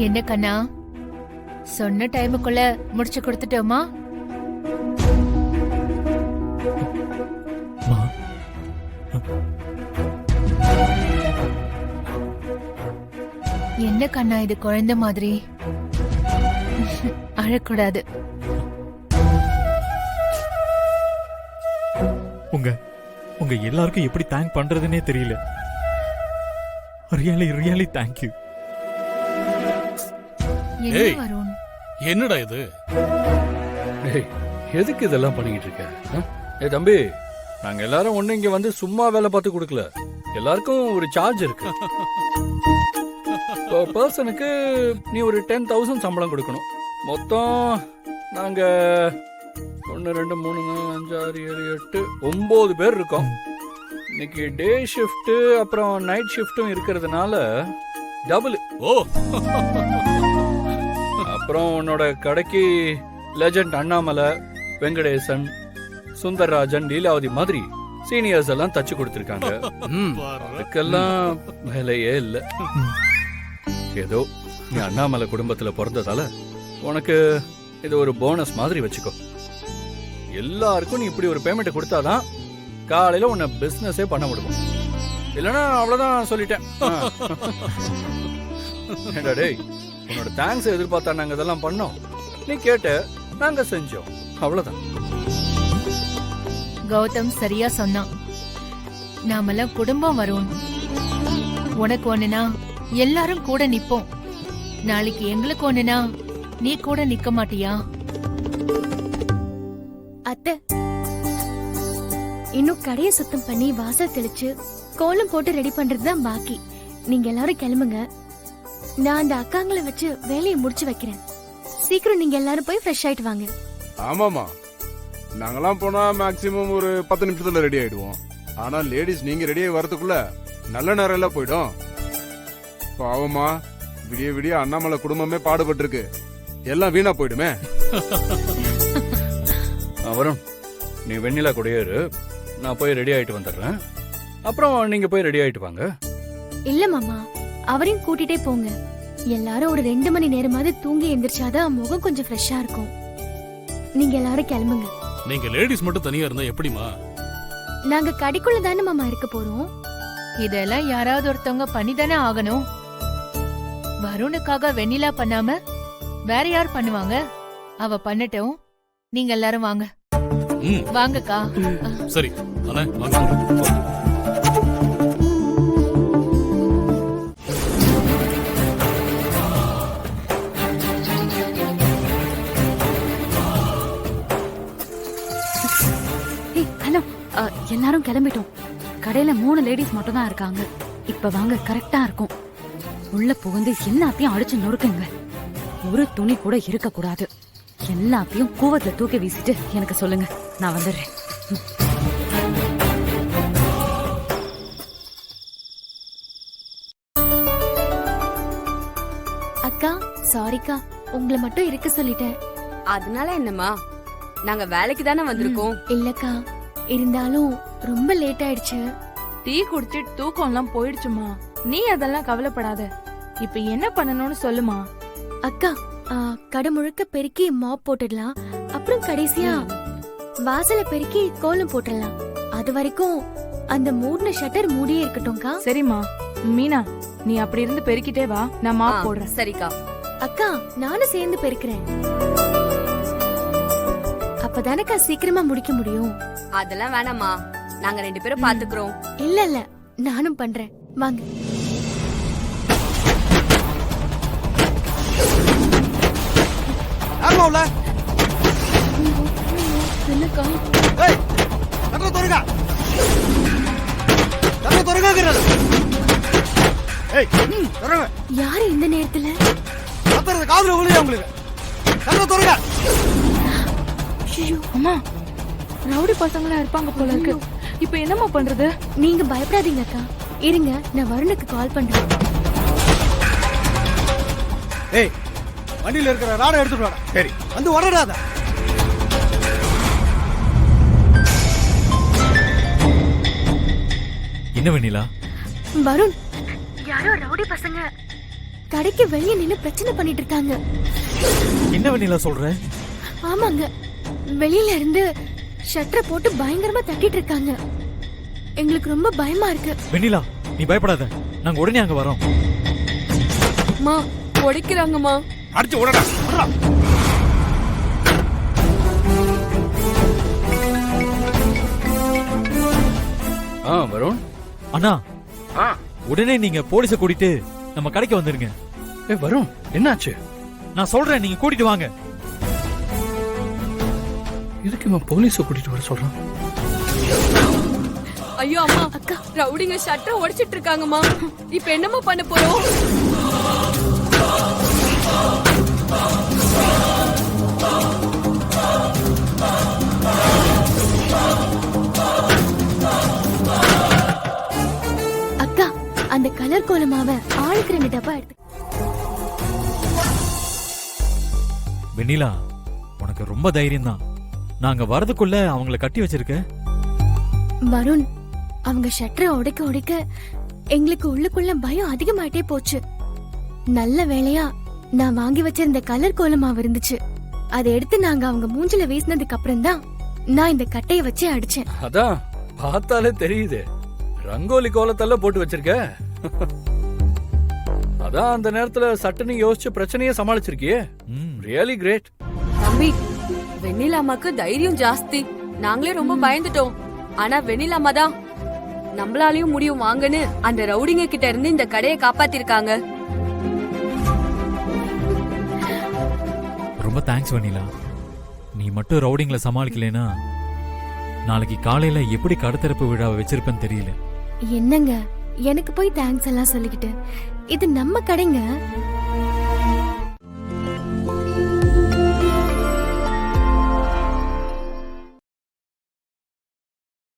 என்ன கண்ணா, சொன்ன டைமுக்குள்ள முடிச்சு கொடுத்துட்டோமா? என்ன கண்ணா இது குழந்தை மாதிரி? அழக்கூடாது. உங்க எல்லாருக்கும் எப்படி தேங்க் பண்றதுன்னே தெரியல. Really thank you. என்ன வருண், என்னடா இது? எதுக்கு இதெல்லாம் பண்ணிக்கிட்டு இருக்க? ஏ தம்பி, நாங்க எல்லாரும் ஒண்ணு இங்க வந்து சும்மா வேலை பார்த்து கொடுக்கல. எல்லாருக்கும் ஒரு சார்ஜ் இருக்கு. பர்சனுக்கு நீ ஒரு 10,000 சம்பளம் கொடுக்கணும். மொத்தம் நாங்க 1 2 3 4 5 6 7 8 9 பேர் இருக்கோம். இன்னைக்கு டே ஷிஃப்ட் அப்புறம் நைட் ஷிஃப்டும் இருக்கிறதுனால டபுள். ஓ, அப்புறம் உன்னோட கடைக்கு லெஜண்ட் அண்ணாமலை, வெங்கடேசன், சுந்தர்ராஜன், லீலாவதி மாதிரி சீனியர்ஸ் எல்லாம் தச்சு கொடுத்திருக்காங்க. அதுக்கெல்லாம் வேலையே இல்ல. ஏதோ நீ அண்ணாமலை குடும்பத்துல பிறந்ததால உனக்கு இது ஒரு போனஸ் மாதிரி வச்சுக்கோ. எல்லாருக்கும் நீ இப்படி ஒரு பேமெண்ட் கொடுத்தாதான் காலையில உன்னை பிசினஸே பண்ண முடியும். இல்லைன்னா அவ்வளவுதான் சொல்லிட்டேன். ஏண்டா டேய், உன்னோட தேங்க்ஸ் எதிர்பார்த்தா நாங்க இதெல்லாம் பண்ணோம். நீ கேட்ட, நாங்க செஞ்சோம், அவ்வளவுதான். கௌதம் சரியா சொன்னான். நாமெல்லாம் குடும்பம் வரும். உனக்கு ஒண்ணுனா எல்லாரும் கூட நிப்போம். நாளைக்கு எங்களுக்கு ஒண்ணுனா நீ கூட நிக்க மாட்டியா? அத்தை, இன்னும் கடைய சுத்தம் பண்ணி வாசல் தெளிச்சு கோலம் போட்டு ரெடி பண்றதுதான் பாக்கி. நீங்க எல்லாரும் கிளம்புங்க. நான் அந்த அக்காங்களை வச்சு வேலையை முடிச்சு வைக்கிறேன். சீக்கிரம் நீங்க எல்லாரும் போய் ஃப்ரெஷ் ஆயிட்டு வாங்க. ஆமாமா, நாங்கெல்லாம் போனா மேக்சிமம் ஒரு 10 நிமிஷத்துல ரெடி ஆயிடுவோம். ஆனா லேடிஸ் நீங்க ரெடி ஆகி வரதுக்குள்ள நல்ல நேரம் எல்லாம் போயிடும். பாவமா, விடிய விடிய அண்ணாமலை குடும்பமே பாடுபட்டு இருக்கு. எல்லாம் வீணா போயிடுமே. வரும், நீ வெண்ணிலா கூடயே இரு. நான் போய் ரெடி ஆயிட்டு வந்துடுறேன். அப்புறம் நீங்க போய் ரெடி ஆயிட்டு வாங்க. இல்ல மாமா, அவரையும் கூட்டிட்டே போங்க. எல்லாரும் ஒரு 2 மணி நேரமாவது தூங்கி எந்திரிச்சாதான் முகம் கொஞ்சம் ஃப்ரெஷ்ஷா இருக்கும். நீங்க எல்லாரும் கிளம்புங்க. நீங்க லேடிஸ் மட்டும் தனியா இருந்தா எப்படிமா? நாங்க கடைக்குள்ள தானே மாமா இருக்க போறோம். இதெல்லாம் யாராவது ஒருத்தவங்க பண்ணிதானே ஆகணும். வருணுக்காக வெண்ணிலா பண்ணாம வேற யார் பண்ணுவாங்க? அவ பண்ணட்டும். நீங்க எல்லாரும் வாங்க. வாங்கக்கா. சரி அண்ணா, வாங்க. ஹலோ, எல்லாரும் கிளம்பிட்டோம். கடையில 3 லேடிஸ் மட்டும் தான் இருக்காங்க. இப்ப வாங்க, கரெக்டா இருக்கும். உள்ள புகுந்து எல்லாத்தையும் அடிச்சு நொறுக்குங்க. ஒரு துணி கூட இருக்க கூடாது. எல்லாத்தையும் கூவத்துல தூக்கி வீசிட்டு எனக்கு சொல்லுங்க, நான் வந்துடுறேன். அக்கா, சாரிக்கா, உங்களை மட்டும் இருக்க சொல்லிட்டேன். அதனால என்னம்மா, நாங்க வேலைக்கு தானே வந்திருக்கோம். இல்லக்கா, இருந்தாலும் ரொம்ப லேட் ஆயிடுச்சு. டீ குடிச்சிட்டு தூக்கம் எல்லாம் போயிடுச்சுமா. நீ அதெல்லாம் கவலைப்படாத. இப்ப என்ன பண்ணணும்னு சொல்லுமா. அக்கா, கடை முழுக்க பெருக்கி மாப் போட்டுடலாம். அப்புறம் கடைசியா வாசல பெருக்கி கோலம் போட்டுடலாம். அது வரைக்கும் அந்த மூடின ஷட்டர் மூடியே இருக்கட்டும்க்கா. சரிம்மா. மீனா, நீ அப்படி இருந்து பெருக்கிட்டே வா, நான் மாப் போடுறேன். சரிக்கா. அக்கா, நானும் சேர்ந்து பெருக்கிறேன். அப்பதானக்கா சீக்கிரமா முடிக்க முடியும். அதெல்லாம் வேணாம்மா, நாங்க 2 பேரும் பாத்துக்கிறோம். இல்ல இல்ல, நானும் பண்றேன், வாங்க. என்னக்கா? யாரு இந்த நேரத்துல? அம்மா, ரவுடி பசங்களா இருப்பாங்க போல இருக்கு. இப்ப என்னம்மா பண்றது? நீங்க பயப்படாதீங்க அக்கா, இருங்க, நான் வருணுக்கு கால் பண்றேன். ஏய், வண்டியில இருக்கிற ராடை எடுத்துட்டு வாடா. சரி, வந்து உடறாத. என்ன வெண்ணிலா? வருண், யாரோ ரவுடி பசங்க கடைக்கு வெளியே நின்னு பிரச்சனை பண்ணிட்டு இருக்காங்க. என்ன வெண்ணிலா சொல்ற? ஆமாங்க, வெளியில இருந்து ஷட்டரை போட்டு பயங்கரமா தட்டிட்டு இருக்காங்க. எங்களுக்கு ரொம்ப பயமா இருக்கு. வெண்ணிலா நீ பயப்படாத, நாங்க உடனே அங்க வரோம். மா உடைக்கிறாங்கம்மா. அடிச்சு உடனே வருண். அண்ணா உடனே நீங்க போலீஸ கூட்டிட்டு நம்ம கடைக்கு வந்துருங்க. வருண், என்னாச்சு? நான் சொல்றேன், நீங்க கூட்டிட்டு வாங்க. இதுக்கு இவன் போலீஸ கூட்டிட்டு வர சொல்றான். ஐயோ அம்மா, அக்கா ரவுடிங்க ஷட்டரை உடைச்சிட்டு இருக்காங்கம்மா. இப்ப என்னம்மா பண்ண போறோம்? அக்கா, அந்த கலர் கோலமாவ ஆளுக்கு 2 டப்பா எடுத்து. வெண்ணிலா உனக்கு ரொம்ப தைரியம் தான். நாங்க வரதுக்குள்ள அவங்கள கட்டி வச்சிருக்க. வருண், அவங்க ஷட்டரை உடைக்க உடைக்க எங்களுக்கு உள்ளுக்குள்ள பயம் அதிகமாயிட்டே போச்சு. நல்ல வேளையா நான் வாங்கி வச்சிருந்த கலர் கோலமாவு இருந்துச்சு. அதை எடுத்து நாங்க அவங்க மூஞ்சில வீசினதுக்கு அப்புறம் தான் நான் இந்த கட்டைய வச்சு அடிச்சேன். அதான் பார்த்தாலே தெரியுது, ரங்கோலி கோலத்தெல்லாம் போட்டு வச்சிருக்க. அதான் அந்த நேரத்துல சட்டுன்னு யோசிச்சு பிரச்சனையே சமாளிச்சிருக்கியே. Really great. தம்பி, வெண்ணிலா அம்மாக்கு தைரியம் ஜாஸ்தி. நாங்களே ரொம்ப பயந்துட்டோம். ஆனா வெண்ணிலா அம்மா தான் நம்மளாலயும் முடியும் வாங்கன்னு அந்த ரவுடிங்க கிட்ட இருந்து இந்த கடையை காப்பாத்திருக்காங்க. ரொம்ப தேங்க்ஸ் வெண்ணிலா. நீ மட்டும் ரவுடிங்களை சமாளிக்கலைனா நாளைக்கு காலையில எப்படி கடத்திறப்பு விழாவை வச்சிருப்பேன்னு தெரியல. என்னங்க, எனக்கு போய் தேங்க்ஸ் எல்லாம் சொல்லிக்கிட்டு, இது நம்ம கடைங்க.